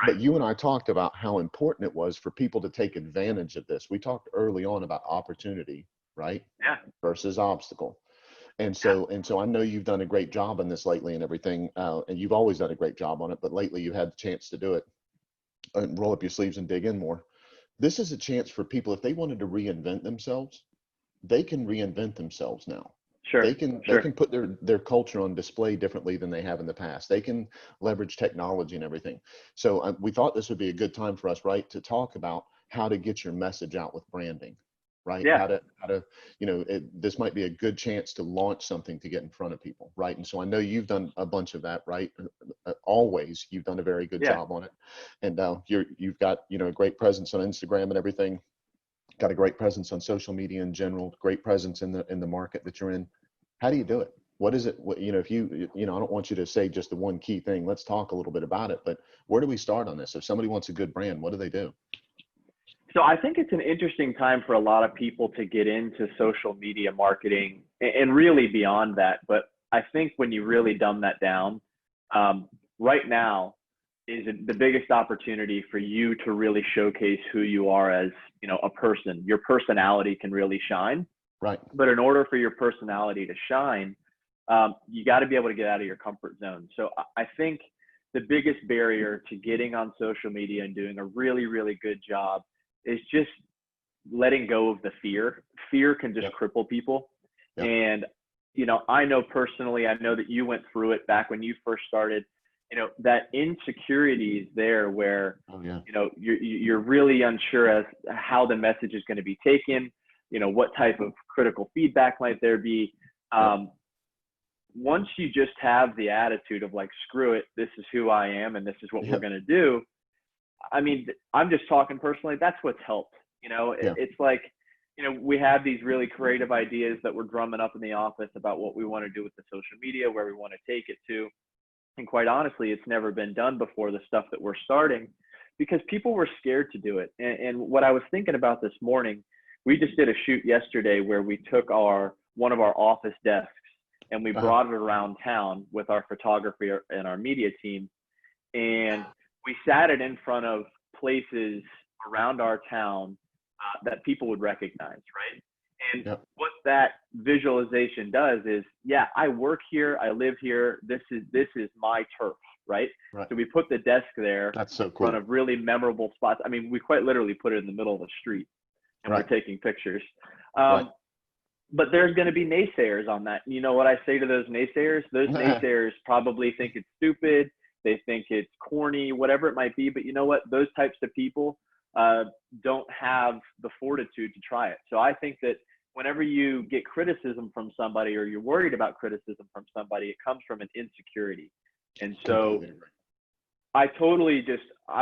but you and I talked about how important it was for people to take advantage of this. We talked early on about opportunity, right? Yeah. Versus obstacle. And Yeah. so I know you've done a great job on this lately and everything, and you've always done a great job on it, but lately you had the chance to do it and roll up your sleeves and dig in more. This is a chance for people, if they wanted to reinvent themselves, they can reinvent themselves now. Sure. They can put their culture on display differently than they have in the past. They can leverage technology and everything. So we thought this would be a good time for us, right, to talk about how to get your message out with branding, right? Yeah. How to this might be a good chance to launch something to get in front of people, right? And so I know you've done a bunch of that, right? Always, you've done a very good Yeah. job on it, and you've got a great presence on Instagram and everything. Got a great presence on social media in general, great presence in the market that you're in. How do you do it? What is it? If I don't want you to say just the one key thing. Let's talk a little bit about it, but where do we start on this? If somebody wants a good brand, what do they do? So I think it's an interesting time for a lot of people to get into social media marketing and really beyond that. But I think when you really dumb that down, right now is the biggest opportunity for you to really showcase who you are as, a person. Your personality can really shine. Right. But in order for your personality to shine, you got to be able to get out of your comfort zone. So I think the biggest barrier to getting on social media and doing a really, really good job is just letting go of the fear. Fear can just cripple people. Yep. And, I know personally, I know that you went through it back when you first started, that insecurity is there where, you're really unsure as how the message is going to be taken, what type of critical feedback might there be. Once you just have the attitude of like, screw it, this is who I am and this is what we're going to do. I mean, I'm just talking personally, that's what's helped. It's like, we have these really creative ideas that we're drumming up in the office about what we want to do with the social media, where we want to take it to. And quite honestly, it's never been done before, the stuff that we're starting, because people were scared to do it. And what I was thinking about this morning, we just did a shoot yesterday where we took one of our office desks and we brought it around town with our photographer and our media team. And we sat it in front of places around our town that people would recognize, right? And what that visualization does is, I work here, I live here. This is my turf, right? So we put the desk there. That's so cool. In front of really memorable spots. I mean, we quite literally put it in the middle of the street, and we're taking pictures. But there's going to be naysayers on that. You know what I say to those naysayers? Those naysayers probably think it's stupid. They think it's corny, whatever it might be. But you know what? Those types of people don't have the fortitude to try it. So I think that whenever you get criticism from somebody or you're worried about criticism from somebody, it comes from an insecurity. And so I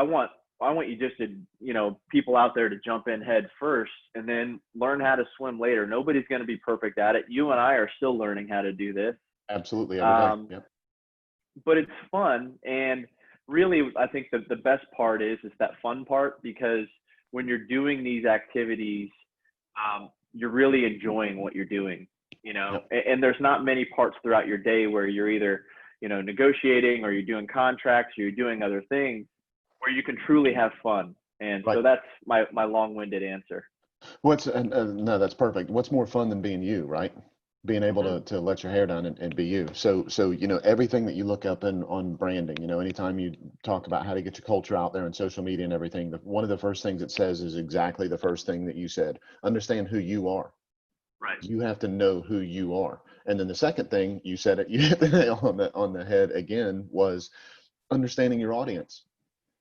want you just to, people out there to jump in head first and then learn how to swim later. Nobody's going to be perfect at it. You and I are still learning how to do this. Absolutely. But it's fun. And really, I think that the best part is that fun part, because when you're doing these activities, you're really enjoying what you're doing, and there's not many parts throughout your day where you're either, negotiating or you're doing contracts or you're doing other things where you can truly have fun. And so that's my long-winded answer. No, that's perfect. What's more fun than being you, right? Being able to let your hair down and be you. So everything that you look up on branding, anytime you talk about how to get your culture out there on social media and everything, one of the first things it says is exactly the first thing that you said. Understand who you are. Right. You have to know who you are. And then the second thing you said, you hit the nail on the head again, was understanding your audience.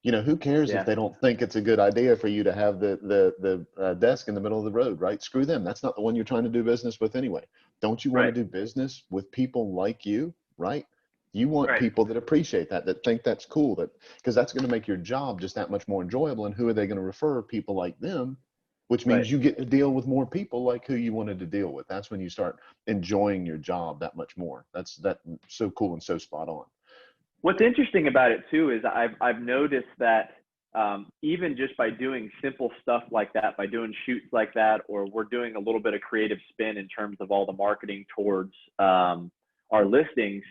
Who cares if they don't think it's a good idea for you to have the desk in the middle of the road, right? Screw them. That's not the one you're trying to do business with anyway. Don't you want to do business with people like you, right? You want people that appreciate that think that's cool, because that's going to make your job just that much more enjoyable. And who are they going to refer? People like them, which means you get to deal with more people like who you wanted to deal with. That's when you start enjoying your job that much more. That's so cool and so spot on. What's interesting about it too is I've noticed that even just by doing simple stuff like that, by doing shoots like that, or we're doing a little bit of creative spin in terms of all the marketing towards our listings,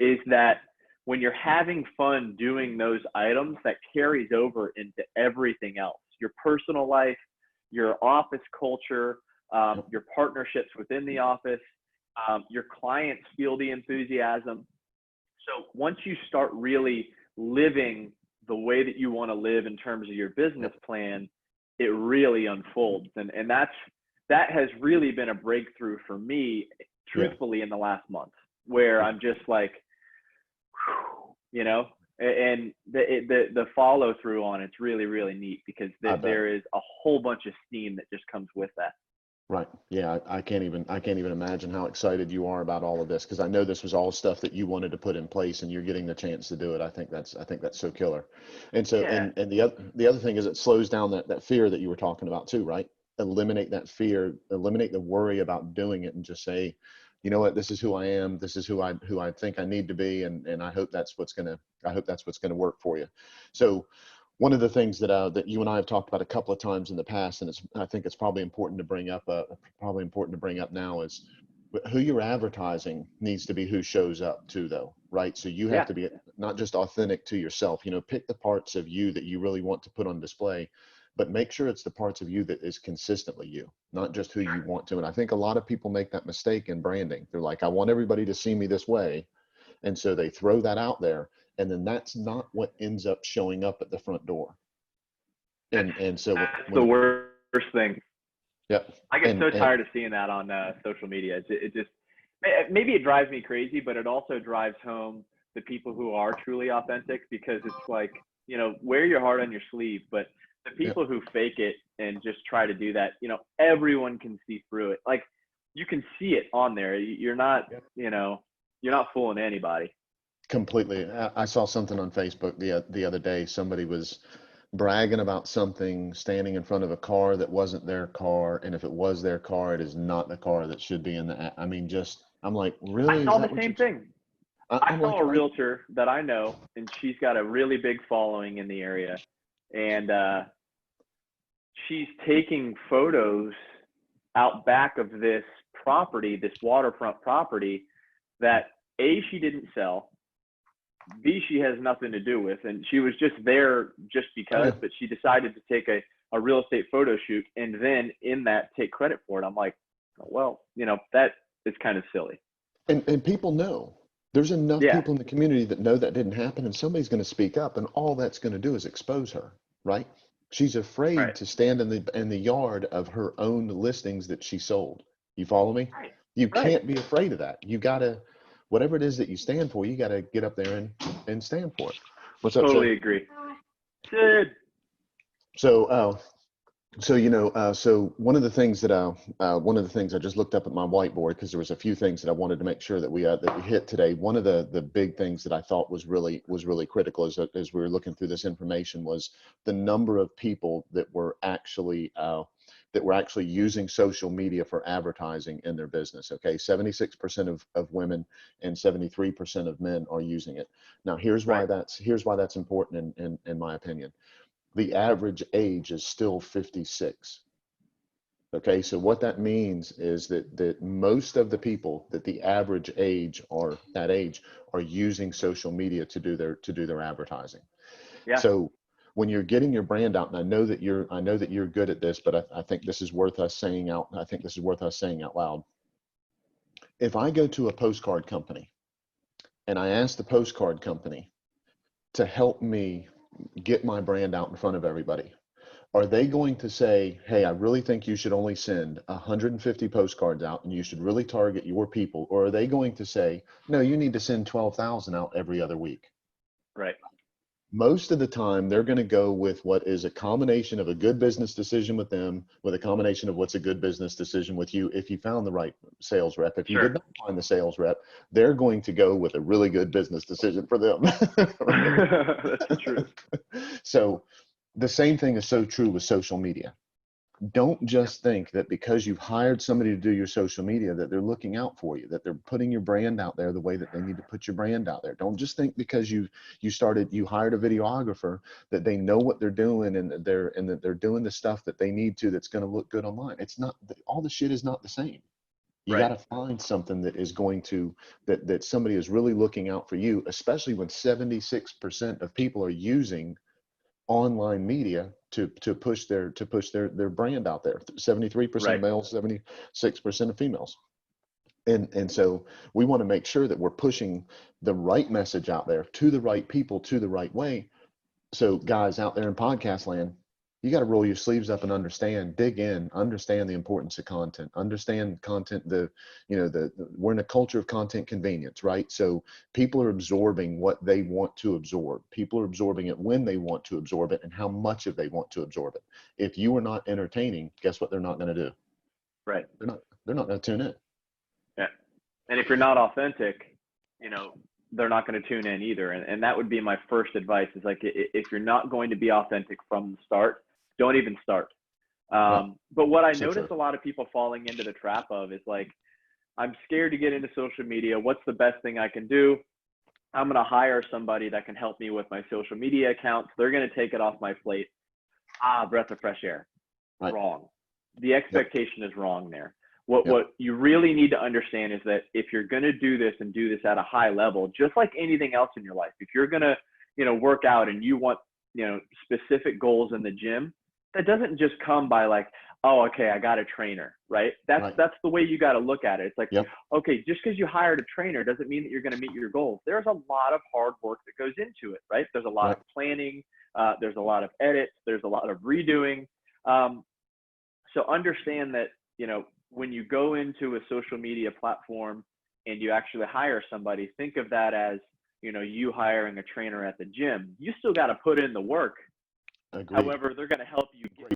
is that when you're having fun doing those items, that carries over into everything else, your personal life, your office culture, your partnerships within the office, your clients feel the enthusiasm. So once you start really living the way that you want to live in terms of your business plan, it really unfolds. And that has really been a breakthrough for me, truthfully, in the last month, where I'm just like, you know, and the follow through on it's really, really neat, because there is a whole bunch of steam that just comes with that. Right. Yeah. I can't even imagine how excited you are about all of this, because I know this was all stuff that you wanted to put in place and you're getting the chance to do it. I think that's so killer. And so, and the other thing is it slows down that fear that you were talking about too, right? Eliminate that fear, eliminate the worry about doing it, and just say, you know what, this is who I am. This is who I think I need to be. And I hope that's what's going to work for you. So, one of the things that you and I have talked about a couple of times in the past, and I think it's probably important to bring up now, is who you're advertising needs to be who shows up too, though, right? So you have to be not just authentic to yourself. You know, pick the parts of you that you really want to put on display, but make sure it's the parts of you that is consistently you, not just who you want to. And I think a lot of people make that mistake in branding. They're like, I want everybody to see me this way, and so they throw that out there. And then that's not what ends up showing up at the front door. And so that's the worst thing. Yeah. I get so tired of seeing that on social media. It just, maybe it drives me crazy, but it also drives home the people who are truly authentic, because it's like, you know, wear your heart on your sleeve, but the people who fake it and just try to do that, you know, everyone can see through it. Like, you can see it on there. You're not, you know, you're not fooling anybody. Completely. I saw something on Facebook the other day. Somebody was bragging about something, standing in front of a car that wasn't their car, and if it was their car, it is not the car that should be in the. I mean, just I'm like, really? I saw the same thing. I saw a like, realtor that I know, and she's got a really big following in the area, and she's taking photos out back of this property, this waterfront property, that A, she didn't sell, B, she has nothing to do with, and she was just there just because, but she decided to take a real estate photo shoot, and then in that take credit for it. I'm like, well, you know, that is kind of silly. And people know. There's enough people in the community that know that didn't happen, and somebody's going to speak up, and all that's going to do is expose her, right? She's afraid to stand in the yard of her own listings that she sold. You follow me? You can't be afraid of that. You gotta, whatever it is that you stand for, you gotta get up there and stand for it. What's up, Totally Sid? agree. Sid. So you know, so one of the things I just looked up at my whiteboard, because there was a few things that I wanted to make sure that we hit today. One of the big things that I thought was really critical as we were looking through this information was the number of people that were actually using social media for advertising in their business. Okay, 76% of women and 73% of men are using it. Now, here's why that's important in my opinion. The average age is still 56. Okay, so what that means is that most of the people that the average age are using social media to do their advertising. So when you're getting your brand out, and I know that you're good at this, but I think this is worth us saying out. I think this is worth us saying out loud. If I go to a postcard company and I ask the postcard company to help me get my brand out in front of everybody, are they going to say, hey, I really think you should only send 150 postcards out and you should really target your people? Or are they going to say, no, you need to send 12,000 out every other week? Right. Most of the time, they're going to go with what is a combination of a good business decision with them, with a combination of what's a good business decision with you. If you found the right sales rep, if you did not find the sales rep, they're going to go with a really good business decision for them. That's the truth. So the same thing is so true with social media. Don't just think that because you've hired somebody to do your social media that they're looking out for you, that they're putting your brand out there the way that they need to put your brand out there. Don't just think because you hired a videographer that they know what they're doing and that they're doing the stuff that they need to that's going to look good online. It's not, all the shit is not the same. You got to find something that is going to, that somebody is really looking out for you, especially when 76% of people are using online media to push their brand out there. 73% of males, 76% of females. And so we want to make sure that we're pushing the right message out there to the right people, to the right way. So guys out there in podcast land, you got to roll your sleeves up and understand, dig in, understand the importance of content, understand content. We're in a culture of content convenience, right? So people are absorbing what they want to absorb. People are absorbing it when they want to absorb it and how much of they want to absorb it. If you are not entertaining, guess what they're not going to do? Right. They're not going to tune in. Yeah. And if you're not authentic, they're not going to tune in either. And that would be my first advice is like, if you're not going to be authentic from the start, don't even start. But what I notice a lot of people falling into the trap of is like, I'm scared to get into social media. What's the best thing I can do? I'm going to hire somebody that can help me with my social media accounts. They're going to take it off my plate. Breath of fresh air. Right. Wrong. The expectation is wrong there. What you really need to understand is that if you're going to do this and do this at a high level, just like anything else in your life, if you're going to, work out and you want, specific goals in the gym, that doesn't just come by like, oh, okay, I got a trainer, right? That's the way you got to look at it. It's like, okay, just because you hired a trainer doesn't mean that you're going to meet your goals. There's a lot of hard work that goes into it, right? There's a lot of planning. There's a lot of edits. There's a lot of redoing. So understand that, when you go into a social media platform and you actually hire somebody, think of that as, you hiring a trainer at the gym. You still got to put in the work. Agreed. However, they're going to help you get